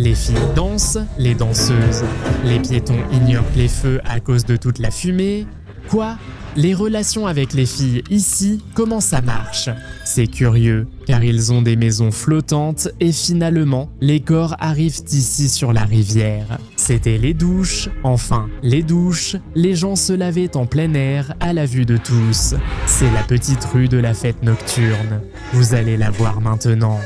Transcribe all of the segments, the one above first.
Les filles dansent, les danseuses. Les piétons ignorent les feux à cause de toute la fumée. Quoi ? Les relations avec les filles ici, comment ça marche ? C'est curieux, car ils ont des maisons flottantes et finalement, les corps arrivent ici sur la rivière. C'était les douches, enfin, les douches, les gens se lavaient en plein air à la vue de tous. C'est la petite rue de la fête nocturne. Vous allez la voir maintenant.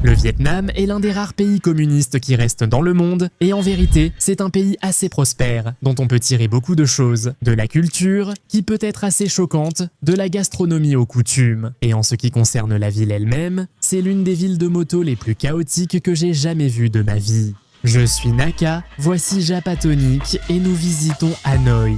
Le Vietnam est l'un des rares pays communistes qui restent dans le monde et en vérité, c'est un pays assez prospère dont on peut tirer beaucoup de choses. De la culture, qui peut être assez choquante, de la gastronomie aux coutumes. Et en ce qui concerne la ville elle-même, c'est l'une des villes de moto les plus chaotiques que j'ai jamais vues de ma vie. Je suis Naka, voici Japatonic et nous visitons Hanoï.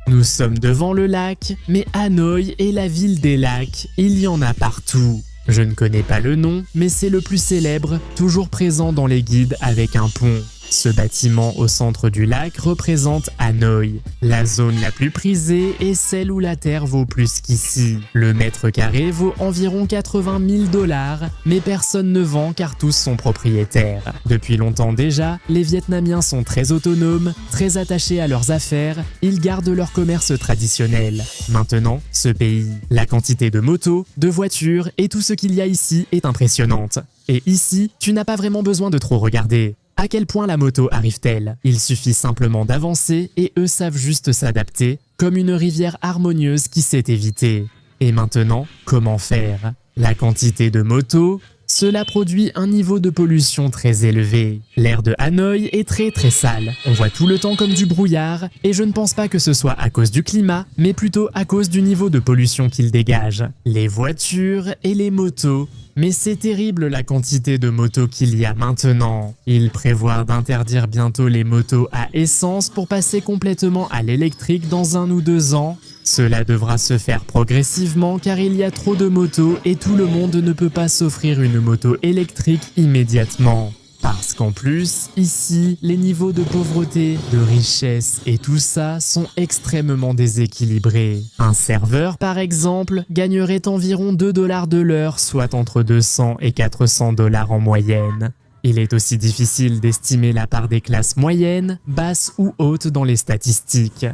Nous sommes devant le lac, mais Hanoï est la ville des lacs, il y en a partout. Je ne connais pas le nom, mais c'est le plus célèbre, toujours présent dans les guides avec un pont. Ce bâtiment au centre du lac représente Hanoï. La zone la plus prisée est celle où la terre vaut plus qu'ici. Le mètre carré vaut environ 80 000 $, mais personne ne vend car tous sont propriétaires. Depuis longtemps déjà, les Vietnamiens sont très autonomes, très attachés à leurs affaires, ils gardent leur commerce traditionnel. Maintenant, ce pays, la quantité de motos, de voitures et tout ce qu'il y a ici est impressionnante. Et ici, tu n'as pas vraiment besoin de trop regarder. À quel point la moto arrive-t-elle ? Il suffit simplement d'avancer et eux savent juste s'adapter, comme une rivière harmonieuse qui s'est évitée. Et maintenant, comment faire ? La quantité de motos, cela produit un niveau de pollution très élevé. L'air de Hanoï est très sale. On voit tout le temps comme du brouillard et je ne pense pas que ce soit à cause du climat, mais plutôt à cause du niveau de pollution qu'il dégage. Les voitures et les motos. Mais c'est terrible la quantité de motos qu'il y a maintenant. Ils prévoient d'interdire bientôt les motos à essence pour passer complètement à l'électrique dans 1 ou 2 ans. Cela devra se faire progressivement car il y a trop de motos et tout le monde ne peut pas s'offrir une moto électrique immédiatement. Parce qu'en plus, ici, les niveaux de pauvreté, de richesse et tout ça sont extrêmement déséquilibrés. Un serveur, par exemple, gagnerait environ 2 $ de l'heure, soit entre 200 et 400 $ en moyenne. Il est aussi difficile d'estimer la part des classes moyennes, basses ou hautes dans les statistiques.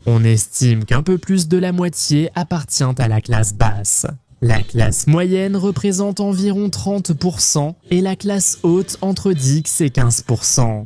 On estime qu'un peu plus de la moitié appartient à la classe basse. La classe moyenne représente environ 30% et la classe haute entre 10 et 15%.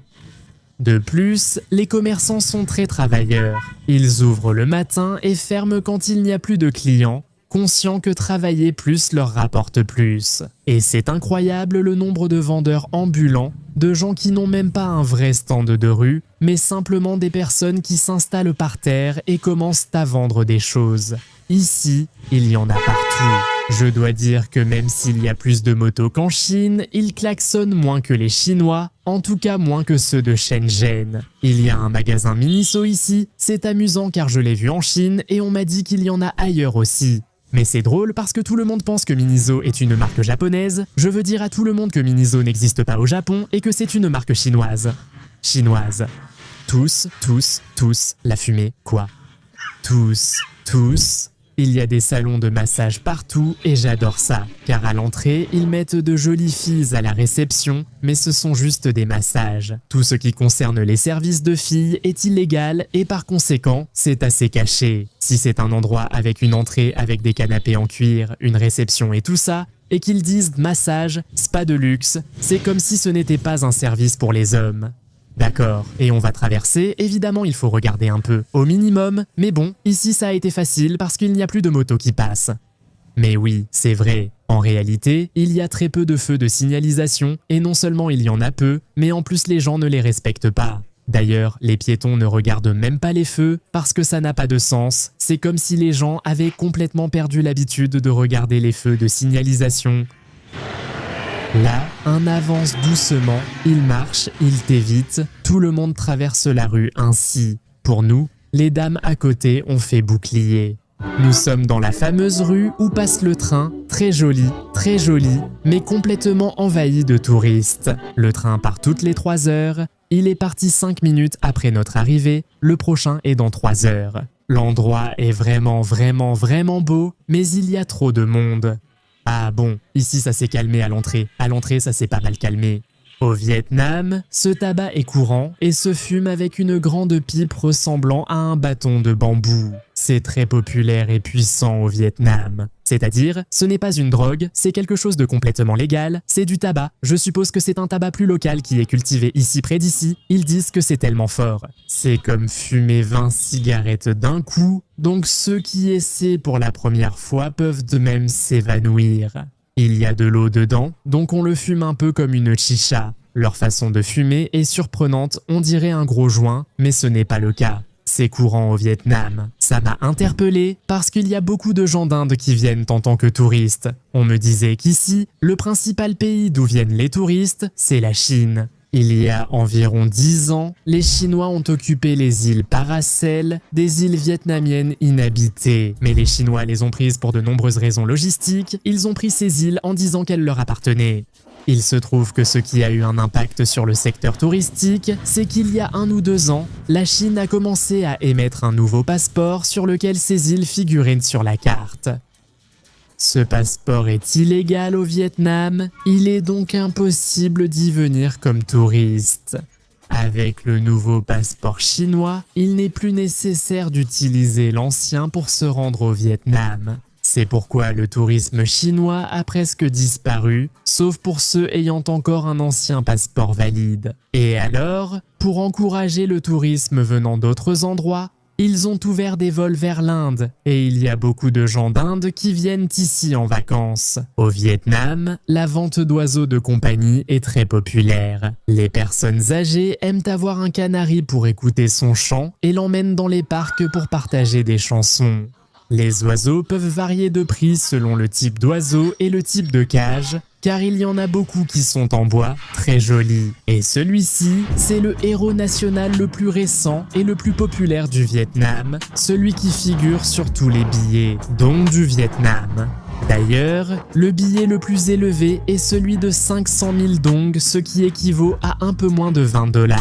De plus, les commerçants sont très travailleurs. Ils ouvrent le matin et ferment quand il n'y a plus de clients, conscients que travailler plus leur rapporte plus. Et c'est incroyable le nombre de vendeurs ambulants, de gens qui n'ont même pas un vrai stand de rue, mais simplement des personnes qui s'installent par terre et commencent à vendre des choses. Ici, il y en a partout. Je dois dire que même s'il y a plus de motos qu'en Chine, ils klaxonnent moins que les Chinois, en tout cas moins que ceux de Shenzhen. Il y a un magasin Miniso ici, c'est amusant car je l'ai vu en Chine et on m'a dit qu'il y en a ailleurs aussi. Mais c'est drôle parce que tout le monde pense que Miniso est une marque japonaise, je veux dire à tout le monde que Miniso n'existe pas au Japon et que c'est une marque chinoise. Chinoise. Tous, la fumée, quoi. Tous. Il y a des salons de massage partout et j'adore ça, car à l'entrée, ils mettent de jolies filles à la réception, mais ce sont juste des massages. Tout ce qui concerne les services de filles est illégal et par conséquent, c'est assez caché. Si c'est un endroit avec une entrée avec des canapés en cuir, une réception et tout ça, et qu'ils disent massage, spa de luxe, c'est comme si ce n'était pas un service pour les hommes. D'accord, et on va traverser, évidemment il faut regarder un peu, au minimum, mais bon, ici ça a été facile parce qu'il n'y a plus de motos qui passent. Mais oui, c'est vrai, en réalité, il y a très peu de feux de signalisation, et non seulement il y en a peu, mais en plus les gens ne les respectent pas. D'ailleurs, les piétons ne regardent même pas les feux parce que ça n'a pas de sens, c'est comme si les gens avaient complètement perdu l'habitude de regarder les feux de signalisation. Là, un avance doucement, il marche, il t'évite, tout le monde traverse la rue ainsi. Pour nous, les dames à côté ont fait bouclier. Nous sommes dans la fameuse rue où passe le train, très joli, mais complètement envahi de touristes. Le train part toutes les 3 heures, il est parti 5 minutes après notre arrivée, le prochain est dans 3 heures. L'endroit est vraiment beau, mais il y a trop de monde. Ah bon, ici ça s'est calmé à l'entrée. À l'entrée, ça s'est pas mal calmé. Au Vietnam, ce tabac est courant et se fume avec une grande pipe ressemblant à un bâton de bambou. C'est très populaire et puissant au Vietnam. C'est-à-dire, ce n'est pas une drogue, c'est quelque chose de complètement légal, c'est du tabac. Je suppose que c'est un tabac plus local qui est cultivé ici près d'ici. Ils disent que c'est tellement fort. C'est comme fumer 20 cigarettes d'un coup, donc ceux qui essaient pour la première fois peuvent de même s'évanouir. Il y a de l'eau dedans, donc on le fume un peu comme une chicha. Leur façon de fumer est surprenante, on dirait un gros joint, mais ce n'est pas le cas. C'est courant au Vietnam. Ça m'a interpellé parce qu'il y a beaucoup de gens d'Inde qui viennent en tant que touristes. On me disait qu'ici, le principal pays d'où viennent les touristes, c'est la Chine. Il y a environ 10 ans, les Chinois ont occupé les îles Paracel, des îles vietnamiennes inhabitées. Mais les Chinois les ont prises pour de nombreuses raisons logistiques, ils ont pris ces îles en disant qu'elles leur appartenaient. Il se trouve que ce qui a eu un impact sur le secteur touristique, c'est qu'il y a 1 ou 2 ans, la Chine a commencé à émettre un nouveau passeport sur lequel ces îles figuraient sur la carte. Ce passeport est illégal au Vietnam, il est donc impossible d'y venir comme touriste. Avec le nouveau passeport chinois, il n'est plus nécessaire d'utiliser l'ancien pour se rendre au Vietnam. C'est pourquoi le tourisme chinois a presque disparu, sauf pour ceux ayant encore un ancien passeport valide. Et alors, pour encourager le tourisme venant d'autres endroits, ils ont ouvert des vols vers l'Inde et il y a beaucoup de gens d'Inde qui viennent ici en vacances. Au Vietnam, la vente d'oiseaux de compagnie est très populaire. Les personnes âgées aiment avoir un canari pour écouter son chant et l'emmènent dans les parcs pour partager des chansons. Les oiseaux peuvent varier de prix selon le type d'oiseau et le type de cage, car il y en a beaucoup qui sont en bois, très jolis. Et celui-ci, c'est le héros national le plus récent et le plus populaire du Vietnam, celui qui figure sur tous les billets, donc du Vietnam. D'ailleurs, le billet le plus élevé est celui de 500 000 dong, ce qui équivaut à un peu moins de 20 $.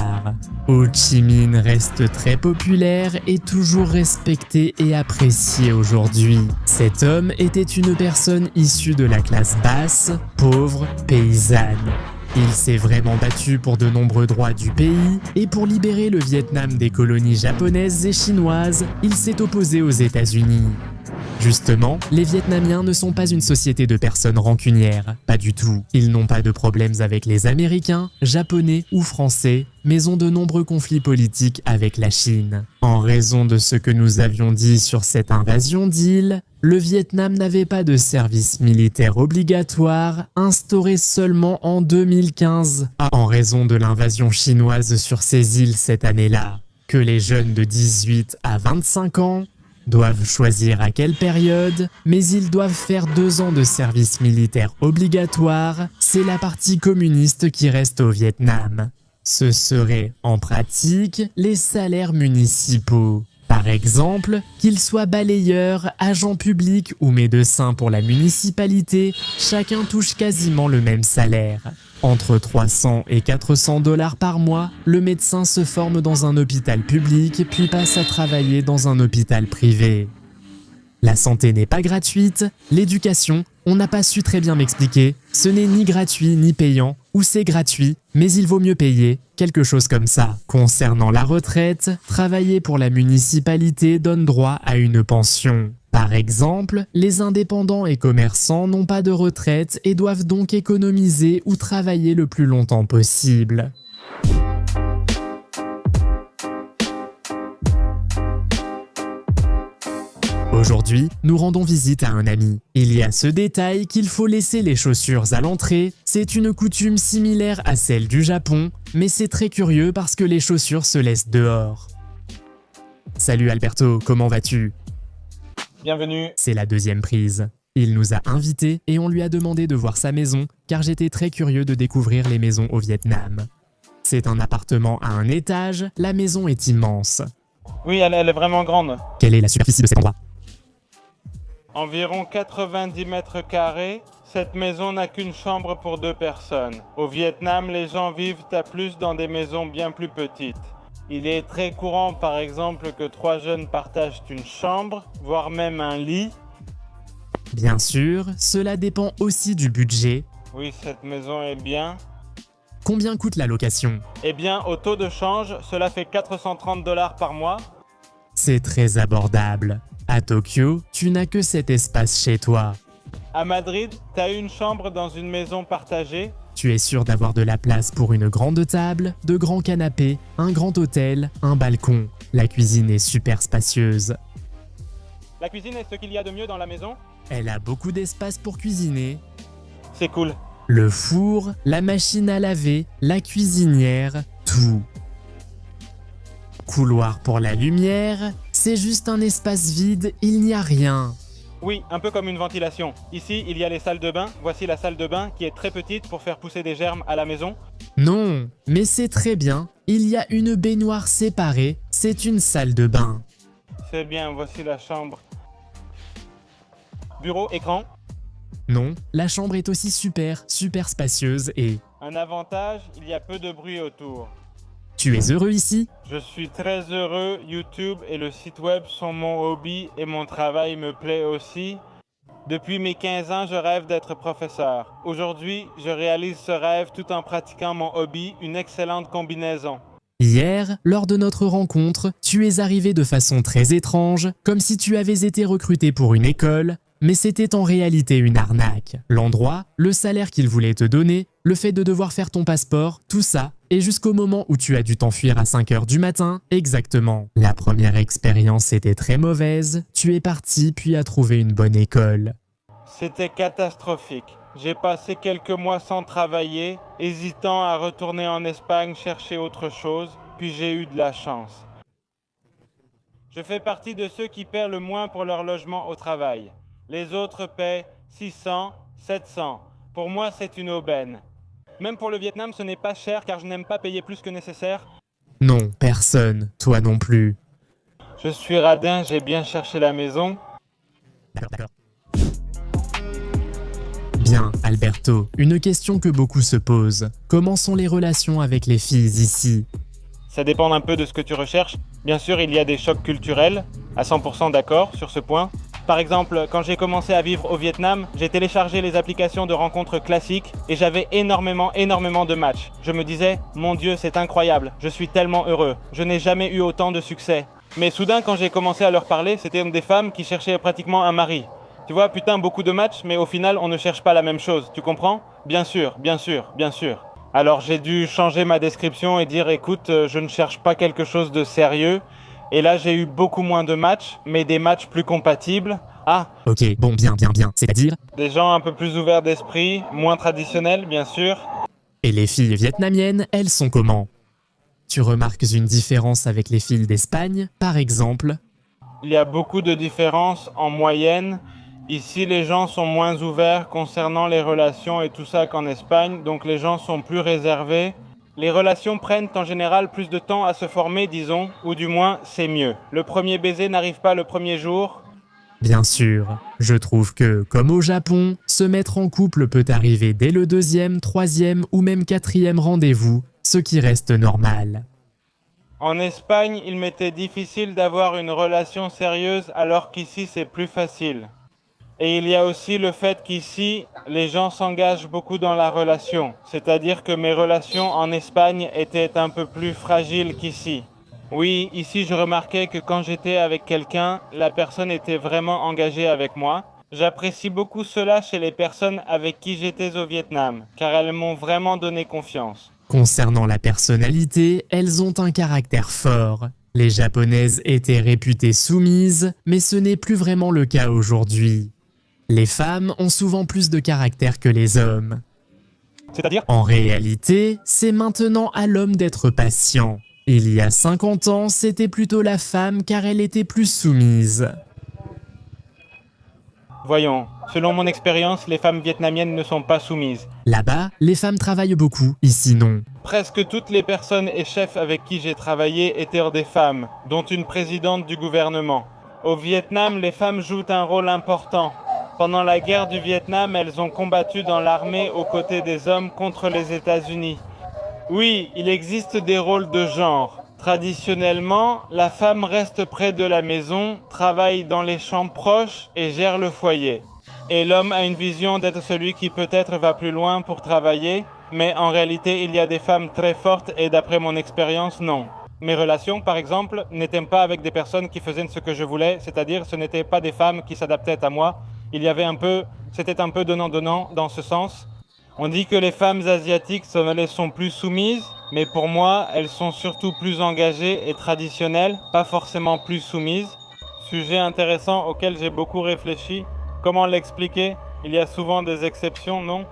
Ho Chi Minh reste très populaire et toujours respecté et apprécié aujourd'hui. Cet homme était une personne issue de la classe basse, pauvre, paysanne. Il s'est vraiment battu pour de nombreux droits du pays et pour libérer le Vietnam des colonies japonaises et chinoises, il s'est opposé aux États-Unis. Justement, les Vietnamiens ne sont pas une société de personnes rancunières, pas du tout. Ils n'ont pas de problèmes avec les Américains, Japonais ou Français, mais ont de nombreux conflits politiques avec la Chine. En raison de ce que nous avions dit sur cette invasion d'îles, le Vietnam n'avait pas de service militaire obligatoire, instauré seulement en 2015, en raison de l'invasion chinoise sur ces îles cette année-là. Que les jeunes de 18 à 25 ans doivent choisir à quelle période, mais ils doivent faire 2 ans de service militaire obligatoire, c'est la partie communiste qui reste au Vietnam. Ce seraient, en pratique, les salaires municipaux. Par exemple, qu'ils soient balayeurs, agents publics ou médecins pour la municipalité, chacun touche quasiment le même salaire. Entre 300 et 400 $ par mois, le médecin se forme dans un hôpital public puis passe à travailler dans un hôpital privé. La santé n'est pas gratuite, l'éducation, on n'a pas su très bien m'expliquer, ce n'est ni gratuit ni payant, ou c'est gratuit, mais il vaut mieux payer, quelque chose comme ça. Concernant la retraite, travailler pour la municipalité donne droit à une pension. Par exemple, les indépendants et commerçants n'ont pas de retraite et doivent donc économiser ou travailler le plus longtemps possible. Aujourd'hui, nous rendons visite à un ami. Il y a ce détail qu'il faut laisser les chaussures à l'entrée. C'est une coutume similaire à celle du Japon, mais c'est très curieux parce que les chaussures se laissent dehors. Salut Alberto, comment vas-tu ? Bienvenue. C'est la 2e prise. Il nous a invités et on lui a demandé de voir sa maison, car j'étais très curieux de découvrir les maisons au Vietnam. C'est un appartement à 1 étage, la maison est immense. Oui, elle est vraiment grande. Quelle est la superficie de cet endroit ? Environ 90 mètres carrés. Cette maison n'a qu'une chambre pour 2 personnes. Au Vietnam, les gens vivent à plus dans des maisons bien plus petites. Il est très courant par exemple que 3 jeunes partagent une chambre, voire même un lit. Bien sûr, cela dépend aussi du budget. Oui, cette maison est bien. Combien coûte la location? Eh bien, au taux de change, cela fait 430 $ par mois. C'est très abordable. À Tokyo, tu n'as que cet espace chez toi. À Madrid, t'as une chambre dans une maison partagée. Tu es sûr d'avoir de la place pour une grande table, de grands canapés, un grand hôtel, un balcon. La cuisine est super spacieuse. La cuisine est ce qu'il y a de mieux dans la maison. Elle a beaucoup d'espace pour cuisiner. C'est cool. Le four, la machine à laver, la cuisinière, tout. Couloir pour la lumière, c'est juste un espace vide, il n'y a rien. Oui, un peu comme une ventilation. Ici, il y a les salles de bain. Voici la salle de bain qui est très petite pour faire pousser des germes à la maison. Non, mais c'est très bien. Il y a une baignoire séparée, c'est une salle de bain. C'est bien, voici la chambre. Bureau, écran. Non, la chambre est aussi super spacieuse et... Un avantage, il y a peu de bruit autour. Tu es heureux ici? Je suis très heureux, YouTube et le site web sont mon hobby et mon travail me plaît aussi. Depuis mes 15 ans, je rêve d'être professeur. Aujourd'hui, je réalise ce rêve tout en pratiquant mon hobby, une excellente combinaison. Hier, lors de notre rencontre, tu es arrivé de façon très étrange, comme si tu avais été recruté pour une école, mais c'était en réalité une arnaque. L'endroit, le salaire qu'ils voulaient te donner, le fait de devoir faire ton passeport, tout ça, et jusqu'au moment où tu as dû t'enfuir à 5 h du matin, exactement. La première expérience était très mauvaise, tu es parti puis as trouvé une bonne école. C'était catastrophique. J'ai passé quelques mois sans travailler, hésitant à retourner en Espagne chercher autre chose, puis j'ai eu de la chance. Je fais partie de ceux qui paient le moins pour leur logement au travail. Les autres paient 600, 700. Pour moi, c'est une aubaine. Même pour le Vietnam, ce n'est pas cher car je n'aime pas payer plus que nécessaire. Non, personne, toi non plus. Je suis radin, j'ai bien cherché la maison. D'accord. Bien, Alberto, une question que beaucoup se posent. Comment sont les relations avec les filles ici? Ça dépend un peu de ce que tu recherches. Bien sûr, il y a des chocs culturels, à 100% d'accord sur ce point. Par exemple, quand j'ai commencé à vivre au Vietnam, j'ai téléchargé les applications de rencontres classiques et j'avais énormément de matchs. Je me disais, mon Dieu, c'est incroyable, je suis tellement heureux, je n'ai jamais eu autant de succès. Mais soudain, quand j'ai commencé à leur parler, c'était des femmes qui cherchaient pratiquement un mari. Tu vois, putain, beaucoup de matchs, mais au final, on ne cherche pas la même chose, tu comprends? Bien sûr, bien sûr, bien sûr. Alors j'ai dû changer ma description et dire, écoute, je ne cherche pas quelque chose de sérieux. Et là, j'ai eu beaucoup moins de matchs, mais des matchs plus compatibles. Ah, ok, bon, bien, c'est-à-dire? des gens un peu plus ouverts d'esprit, moins traditionnels, bien sûr. Et les filles vietnamiennes, elles sont comment? Tu remarques une différence avec les filles d'Espagne, par exemple? Il y a beaucoup de différences en moyenne. Ici, les gens sont moins ouverts concernant les relations et tout ça qu'en Espagne, donc les gens sont plus réservés. Les relations prennent en général plus de temps à se former, disons, ou du moins, c'est mieux. Le premier baiser n'arrive pas le premier jour. Bien sûr, je trouve que, comme au Japon, se mettre en couple peut arriver dès le 2e, 3e ou même 4e rendez-vous, ce qui reste normal. En Espagne, il m'était difficile d'avoir une relation sérieuse alors qu'ici c'est plus facile. Et il y a aussi le fait qu'ici, les gens s'engagent beaucoup dans la relation. C'est-à-dire que mes relations en Espagne étaient un peu plus fragiles qu'ici. Oui, ici je remarquais que quand j'étais avec quelqu'un, la personne était vraiment engagée avec moi. J'apprécie beaucoup cela chez les personnes avec qui j'étais au Vietnam, car elles m'ont vraiment donné confiance. Concernant la personnalité, elles ont un caractère fort. Les Japonaises étaient réputées soumises, mais ce n'est plus vraiment le cas aujourd'hui. Les femmes ont souvent plus de caractère que les hommes. C'est-à-dire ? En réalité, c'est maintenant à l'homme d'être patient. Il y a 50 ans, c'était plutôt la femme car elle était plus soumise. Voyons, selon mon expérience, les femmes vietnamiennes ne sont pas soumises. Là-bas, les femmes travaillent beaucoup, ici non. Presque toutes les personnes et chefs avec qui j'ai travaillé étaient des femmes, dont une présidente du gouvernement. Au Vietnam, les femmes jouent un rôle important. Pendant la guerre du Vietnam, elles ont combattu dans l'armée aux côtés des hommes contre les États-Unis. Oui, il existe des rôles de genre. Traditionnellement, la femme reste près de la maison, travaille dans les champs proches et gère le foyer. Et l'homme a une vision d'être celui qui peut-être va plus loin pour travailler, mais en réalité, il y a des femmes très fortes et d'après mon expérience, non. Mes relations, par exemple, n'étaient pas avec des personnes qui faisaient ce que je voulais, c'est-à-dire ce n'étaient pas des femmes qui s'adaptaient à moi. C'était un peu donnant-donnant dans ce sens. On dit que les femmes asiatiques sont plus soumises, mais pour moi, elles sont surtout plus engagées et traditionnelles, pas forcément plus soumises. Sujet intéressant auquel j'ai beaucoup réfléchi. Comment l'expliquer? Il y a souvent des exceptions, non?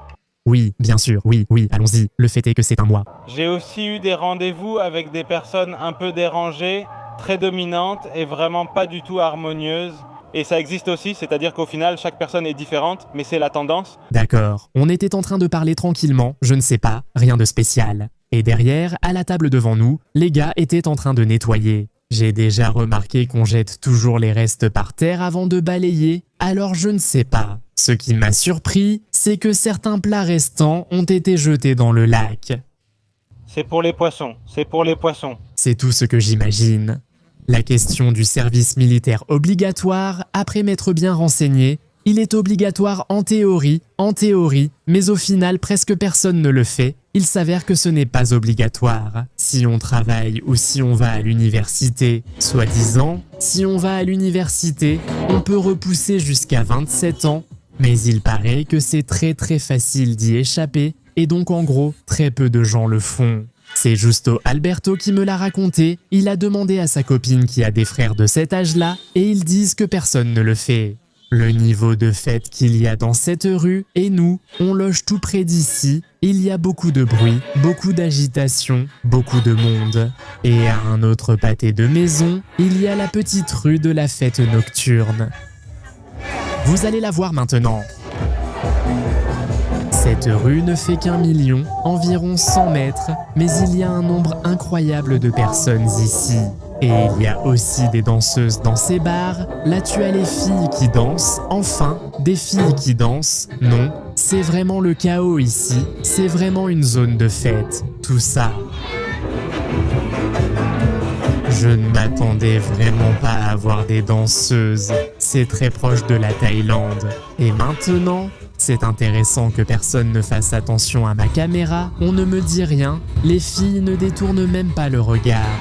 Oui, bien sûr, oui, allons-y. Le fait est que c'est un moi. J'ai aussi eu des rendez-vous avec des personnes un peu dérangées, très dominantes et vraiment pas du tout harmonieuses. Et ça existe aussi, c'est-à-dire qu'au final, chaque personne est différente, mais c'est la tendance. D'accord, on était en train de parler tranquillement, je ne sais pas, rien de spécial. Et derrière, à la table devant nous, les gars étaient en train de nettoyer. J'ai déjà remarqué qu'on jette toujours les restes par terre avant de balayer, alors je ne sais pas. Ce qui m'a surpris, c'est que certains plats restants ont été jetés dans le lac. C'est pour les poissons. C'est tout ce que j'imagine. La question du service militaire obligatoire, après m'être bien renseigné, il est obligatoire en théorie, mais au final presque personne ne le fait. Il s'avère que ce n'est pas obligatoire. Si on travaille ou si on va à l'université, soi-disant, si on va à l'université, on peut repousser jusqu'à 27 ans, mais il paraît que c'est très facile d'y échapper, et donc en gros, très peu de gens le font. C'est Justo Alberto qui me l'a raconté, il a demandé à sa copine qui a des frères de cet âge-là, et ils disent que personne ne le fait. Le niveau de fête qu'il y a dans cette rue, et nous, on loge tout près d'ici, il y a beaucoup de bruit, beaucoup d'agitation, beaucoup de monde. Et à un autre pâté de maison, il y a la petite rue de la fête nocturne. Vous allez la voir maintenant. Cette rue ne fait qu'1 million, environ 100 mètres, mais il y a un nombre incroyable de personnes ici. Et il y a aussi des danseuses dans ces bars. Là, tu as les filles qui dansent. Enfin, des filles qui dansent. Non, c'est vraiment le chaos ici. C'est vraiment une zone de fête. Tout ça. Je ne m'attendais vraiment pas à voir des danseuses. C'est très proche de la Thaïlande. Et maintenant, c'est intéressant que personne ne fasse attention à ma caméra. On ne me dit rien. Les filles ne détournent même pas le regard.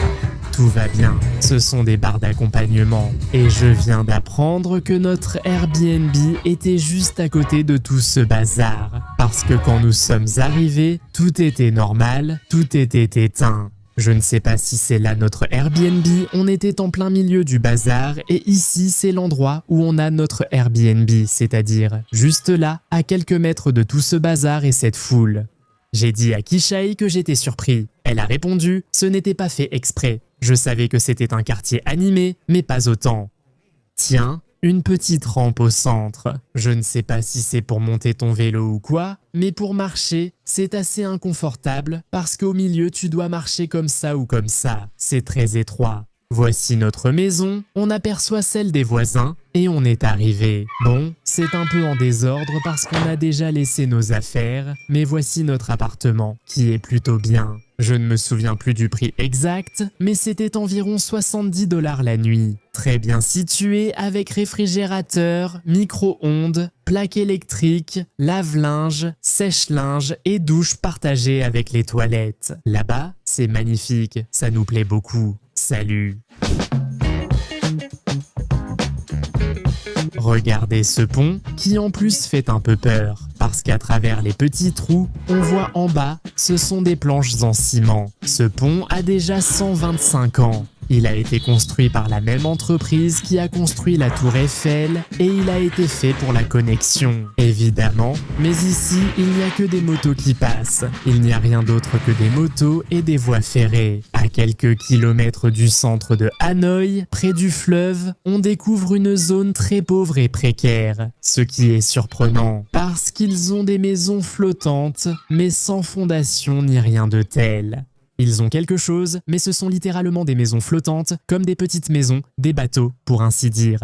Tout va bien, ce sont des bars d'accompagnement. Et je viens d'apprendre que notre Airbnb était juste à côté de tout ce bazar. Parce que quand nous sommes arrivés, tout était normal, tout était éteint. Je ne sais pas si c'est là notre Airbnb, on était en plein milieu du bazar et ici c'est l'endroit où on a notre Airbnb, c'est-à-dire juste là, à quelques mètres de tout ce bazar et cette foule. J'ai dit à Kishai que j'étais surpris. Elle a répondu, ce n'était pas fait exprès. Je savais que c'était un quartier animé, mais pas autant. Tiens, une petite rampe au centre. Je ne sais pas si c'est pour monter ton vélo ou quoi, mais pour marcher, c'est assez inconfortable parce qu'au milieu, tu dois marcher comme ça ou comme ça. C'est très étroit. Voici notre maison, on aperçoit celle des voisins et on est arrivé. Bon, c'est un peu en désordre parce qu'on a déjà laissé nos affaires, mais voici notre appartement qui est plutôt bien. Je ne me souviens plus du prix exact, mais c'était environ 70 $ la nuit. Très bien situé avec réfrigérateur, micro-ondes, plaque électrique, lave-linge, sèche-linge et douche partagée avec les toilettes. Là-bas, c'est magnifique, ça nous plaît beaucoup. Salut! Regardez ce pont qui en plus fait un peu peur parce qu'à travers les petits trous, on voit en bas, ce sont des planches en ciment. Ce pont a déjà 125 ans. Il a été construit par la même entreprise qui a construit la tour Eiffel et il a été fait pour la connexion, évidemment. Mais ici, il n'y a que des motos qui passent. Il n'y a rien d'autre que des motos et des voies ferrées. À quelques kilomètres du centre de Hanoï, près du fleuve, on découvre une zone très pauvre et précaire. Ce qui est surprenant, parce qu'ils ont des maisons flottantes, mais sans fondation ni rien de tel. Ils ont quelque chose, mais ce sont littéralement des maisons flottantes, comme des petites maisons, des bateaux, pour ainsi dire.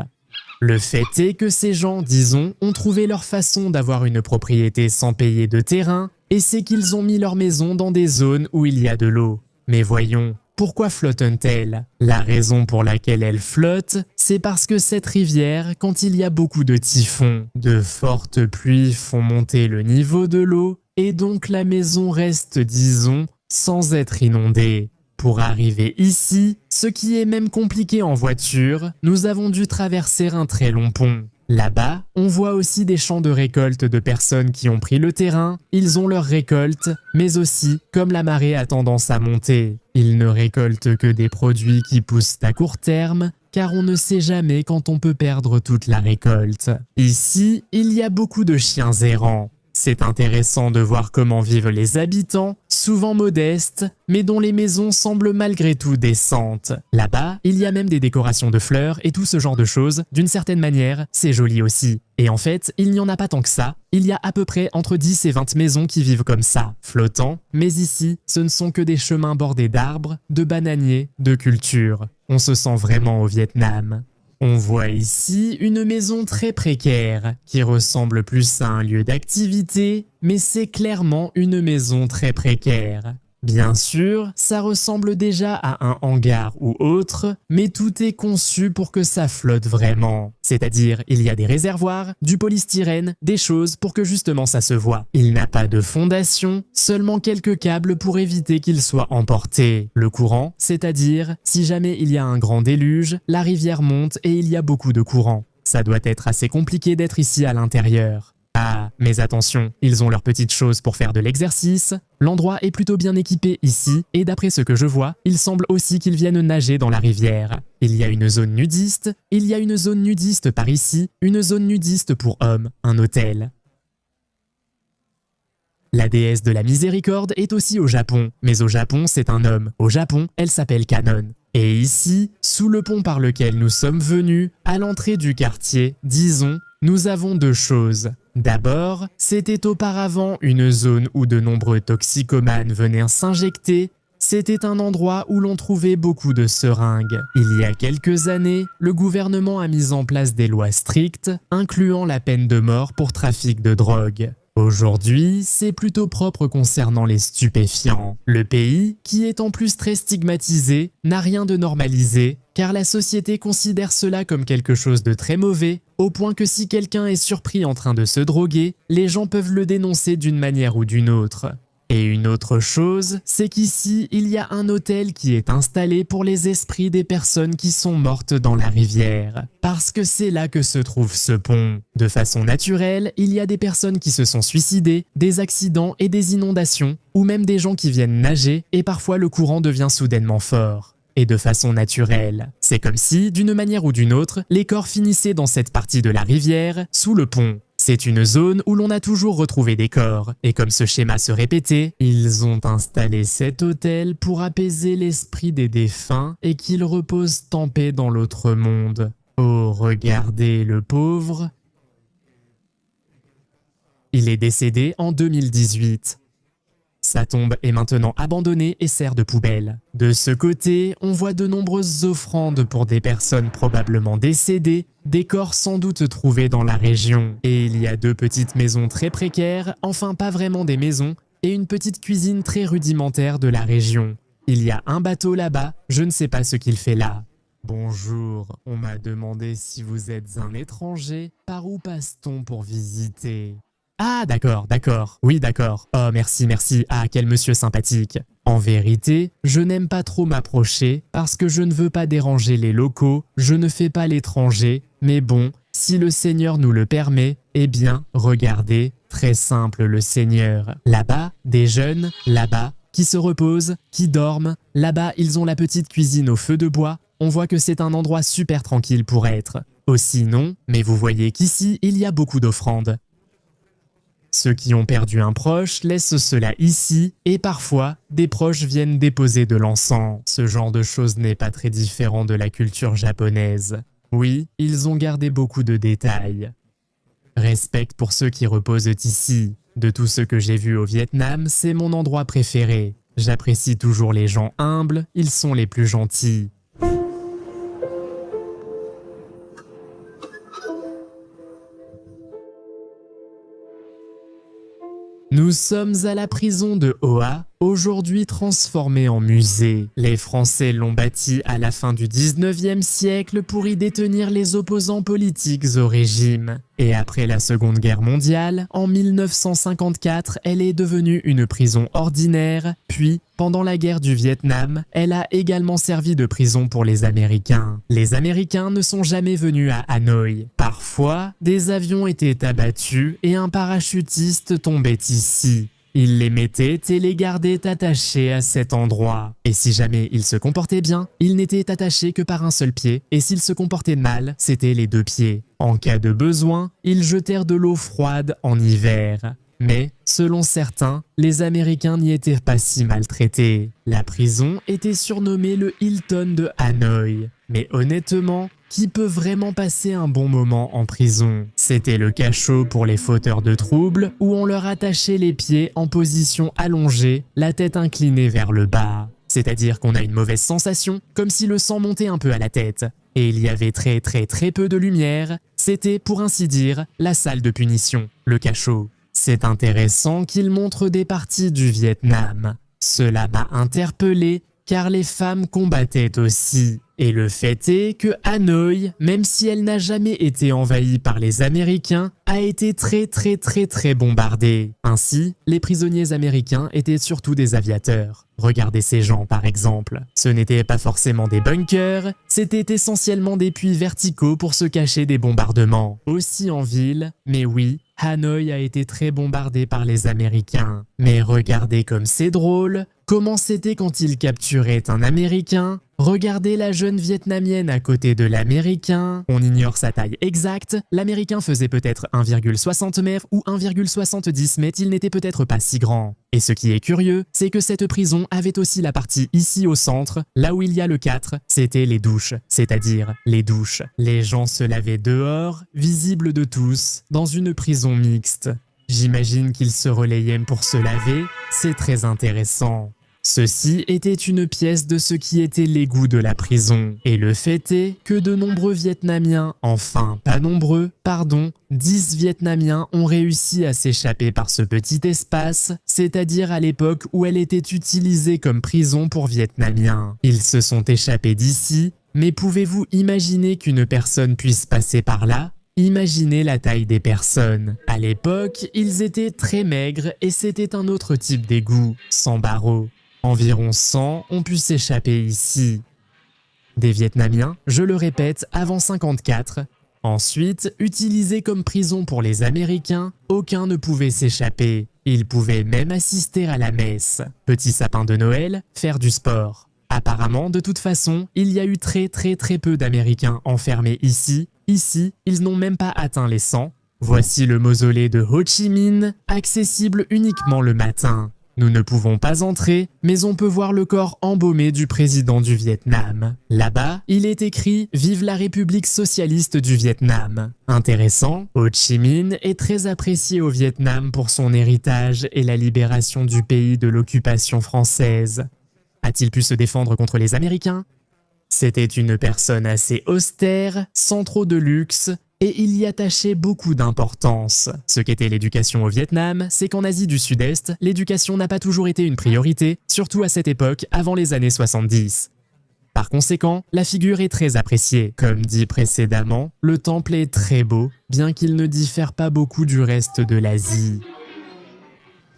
Le fait est que ces gens, disons, ont trouvé leur façon d'avoir une propriété sans payer de terrain, et c'est qu'ils ont mis leur maison dans des zones où il y a de l'eau. Mais voyons, Pourquoi flotte-t-elle? La raison pour laquelle elle flotte, c'est parce que cette rivière, quand il y a beaucoup de typhons, de fortes pluies font monter le niveau de l'eau et donc la maison reste, disons, sans être inondée. Pour arriver ici, ce qui est même compliqué en voiture, nous avons dû traverser un très long pont. Là-bas, on voit aussi des champs de récolte de personnes qui ont pris le terrain, ils ont leur récolte, mais aussi, comme la marée a tendance à monter, ils ne récoltent que des produits qui poussent à court terme, car on ne sait jamais quand on peut perdre toute la récolte. Ici, il y a beaucoup de chiens errants. C'est intéressant de voir comment vivent les habitants, souvent modestes, mais dont les maisons semblent malgré tout décentes. Là-bas, il y a même des décorations de fleurs et tout ce genre de choses. D'une certaine manière, c'est joli aussi. Et en fait, il n'y en a pas tant que ça. Il y a à peu près entre 10 et 20 maisons qui vivent comme ça, flottant. Mais ici, ce ne sont que des chemins bordés d'arbres, de bananiers, de cultures. On se sent vraiment au Vietnam. On voit ici une maison très précaire, qui ressemble plus à un lieu d'activité, mais c'est clairement une maison très précaire. Bien sûr, ça ressemble déjà à un hangar ou autre, mais tout est conçu pour que ça flotte vraiment. C'est-à-dire, il y a des réservoirs, du polystyrène, des choses pour que justement ça se voit. Il n'a pas de fondation, seulement quelques câbles pour éviter qu'il soit emporté. Le courant, c'est-à-dire, si jamais il y a un grand déluge, la rivière monte et il y a beaucoup de courant. Ça doit être assez compliqué d'être ici à l'intérieur. Ah, mais attention, ils ont leurs petites choses pour faire de l'exercice. L'endroit est plutôt bien équipé ici, et d'après ce que je vois, il semble aussi qu'ils viennent nager dans la rivière. Il y a une zone nudiste, il y a une zone nudiste par ici, une zone nudiste pour hommes, un hôtel. La déesse de la miséricorde est aussi au Japon, mais au Japon c'est un homme. Au Japon, elle s'appelle Kanon. Et ici, sous le pont par lequel nous sommes venus, à l'entrée du quartier, disons, nous avons deux choses. D'abord, c'était auparavant une zone où de nombreux toxicomanes venaient s'injecter. C'était un endroit où l'on trouvait beaucoup de seringues. Il y a quelques années, le gouvernement a mis en place des lois strictes, incluant la peine de mort pour trafic de drogue. Aujourd'hui, c'est plutôt propre concernant les stupéfiants. Le pays, qui est en plus très stigmatisé, n'a rien de normalisé, car la société considère cela comme quelque chose de très mauvais, au point que si quelqu'un est surpris en train de se droguer, les gens peuvent le dénoncer d'une manière ou d'une autre. Et une autre chose, c'est qu'ici, il y a un hôtel qui est installé pour les esprits des personnes qui sont mortes dans la rivière. Parce que c'est là que se trouve ce pont. De façon naturelle, il y a des personnes qui se sont suicidées, des accidents et des inondations, ou même des gens qui viennent nager, et parfois le courant devient soudainement fort. Et de façon naturelle. C'est comme si, d'une manière ou d'une autre, les corps finissaient dans cette partie de la rivière, sous le pont. C'est une zone où l'on a toujours retrouvé des corps, et comme ce schéma se répétait, ils ont installé cet hôtel pour apaiser l'esprit des défunts et qu'ils reposent en paix dans l'autre monde. Oh, regardez le pauvre. Il est décédé en 2018. Sa tombe est maintenant abandonnée et sert de poubelle. De ce côté, on voit de nombreuses offrandes pour des personnes probablement décédées, des corps sans doute trouvés dans la région. Et il y a deux petites maisons très précaires, enfin pas vraiment des maisons, et une petite cuisine très rudimentaire de la région. Il y a un bateau là-bas, je ne sais pas ce qu'il fait là. Bonjour, on m'a demandé si vous êtes un étranger, par où passe-t-on pour visiter ? Ah, d'accord. Oui, d'accord. Oh, merci. Ah, quel monsieur sympathique. En vérité, je n'aime pas trop m'approcher parce que je ne veux pas déranger les locaux, je ne fais pas l'étranger, mais bon, si le Seigneur nous le permet, eh bien, regardez, très simple le Seigneur. Là-bas, des jeunes, là-bas, qui se reposent, qui dorment, là-bas, ils ont la petite cuisine au feu de bois, on voit que c'est un endroit super tranquille pour être. Aussi non, mais vous voyez qu'ici, il y a beaucoup d'offrandes. Ceux qui ont perdu un proche laissent cela ici et parfois, des proches viennent déposer de l'encens. Ce genre de choses n'est pas très différent de la culture japonaise. Oui, ils ont gardé beaucoup de détails. Respect pour ceux qui reposent ici. De tout ce que j'ai vu au Vietnam, c'est mon endroit préféré. J'apprécie toujours les gens humbles, ils sont les plus gentils. Nous sommes à la prison de Hoa, aujourd'hui transformé en musée. Les Français l'ont bâti à la fin du 19e siècle pour y détenir les opposants politiques au régime. Et après la Seconde Guerre mondiale, en 1954, elle est devenue une prison ordinaire, puis, pendant la guerre du Vietnam, elle a également servi de prison pour les Américains. Les Américains ne sont jamais venus à Hanoï. Parfois, des avions étaient abattus et un parachutiste tombait ici. Il les mettait et les gardait attachés à cet endroit. Et si jamais il se comportait bien, il n'était attaché que par un seul pied, et s'il se comportait mal, c'était les 2 pieds. En cas de besoin, ils jetèrent de l'eau froide en hiver. Mais, selon certains, les Américains n'y étaient pas si maltraités. La prison était surnommée le Hilton de Hanoï. Mais honnêtement, qui peut vraiment passer un bon moment en prison? C'était le cachot pour les fauteurs de troubles où on leur attachait les pieds en position allongée, la tête inclinée vers le bas. C'est-à-dire qu'on a une mauvaise sensation, comme si le sang montait un peu à la tête. Et il y avait très peu de lumière. C'était, pour ainsi dire, la salle de punition, le cachot. C'est intéressant qu'il montre des parties du Vietnam. Cela m'a interpellé car les femmes combattaient aussi. Et le fait est que Hanoï, même si elle n'a jamais été envahie par les Américains, a été très bombardée. Ainsi, les prisonniers américains étaient surtout des aviateurs. Regardez ces gens par exemple. Ce n'étaient pas forcément des bunkers, c'était essentiellement des puits verticaux pour se cacher des bombardements. Aussi en ville, mais oui, Hanoï a été très bombardé par les Américains. Mais regardez comme c'est drôle, comment c'était quand ils capturaient un Américain. Regardez la jeune Vietnamienne à côté de l'Américain. On ignore sa taille exacte. L'Américain faisait peut-être 1,60 m ou 1,70 m, il n'était peut-être pas si grand. Et ce qui est curieux, c'est que cette prison avait aussi la partie ici au centre, là où il y a le 4, c'était les douches, c'est-à-dire les douches. Les gens se lavaient dehors, visibles de tous, dans une prison mixte. J'imagine qu'ils se relayaient pour se laver, c'est très intéressant. Ceci était une pièce de ce qui était l'égout de la prison. Et le fait est que de nombreux Vietnamiens, enfin pas nombreux, pardon, 10 Vietnamiens ont réussi à s'échapper par ce petit espace, c'est-à-dire à l'époque où elle était utilisée comme prison pour Vietnamiens. Ils se sont échappés d'ici, mais pouvez-vous imaginer qu'une personne puisse passer par là ? Imaginez la taille des personnes. À l'époque, ils étaient très maigres et c'était un autre type d'égout, sans barreaux. Environ 100 ont pu s'échapper ici. Des Vietnamiens, je le répète, avant 54. Ensuite, utilisés comme prison pour les Américains, aucun ne pouvait s'échapper. Ils pouvaient même assister à la messe, petit sapin de Noël, faire du sport. Apparemment, de toute façon, il y a eu très peu d'Américains enfermés ici. Ici, ils n'ont même pas atteint les 100. Voici le mausolée de Ho Chi Minh, accessible uniquement le matin. Nous ne pouvons pas entrer, mais on peut voir le corps embaumé du président du Vietnam. Là-bas, il est écrit « Vive la République socialiste du Vietnam ». Intéressant, Ho Chi Minh est très apprécié au Vietnam pour son héritage et la libération du pays de l'occupation française. A-t-il pu se défendre contre les Américains ? C'était une personne assez austère, sans trop de luxe, et il y attachait beaucoup d'importance. Ce qu'était l'éducation au Vietnam, c'est qu'en Asie du Sud-Est, l'éducation n'a pas toujours été une priorité, surtout à cette époque, avant les années 70. Par conséquent, la figure est très appréciée. Comme dit précédemment, le temple est très beau, bien qu'il ne diffère pas beaucoup du reste de l'Asie.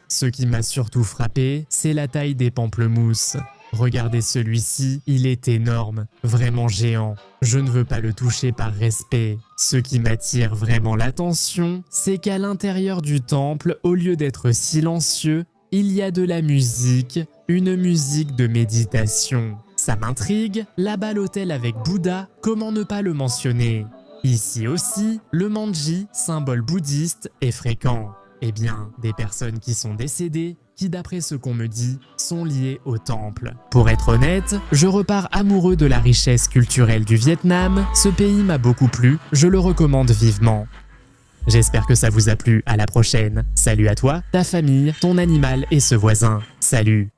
Ce qui m'a surtout frappé, c'est la taille des pamplemousses. Regardez celui-ci, il est énorme, vraiment géant. Je ne veux pas le toucher par respect. Ce qui m'attire vraiment l'attention, c'est qu'à l'intérieur du temple, au lieu d'être silencieux, il y a de la musique, une musique de méditation. Ça m'intrigue, là-bas l'autel avec Bouddha, comment ne pas le mentionner? Ici aussi, le manji, symbole bouddhiste, est fréquent. Eh bien, des personnes qui sont décédées, qui d'après ce qu'on me dit, sont liées au temple. Pour être honnête, je repars amoureux de la richesse culturelle du Vietnam, ce pays m'a beaucoup plu, je le recommande vivement. J'espère que ça vous a plu, à la prochaine. Salut à toi, ta famille, ton animal et ce voisin. Salut!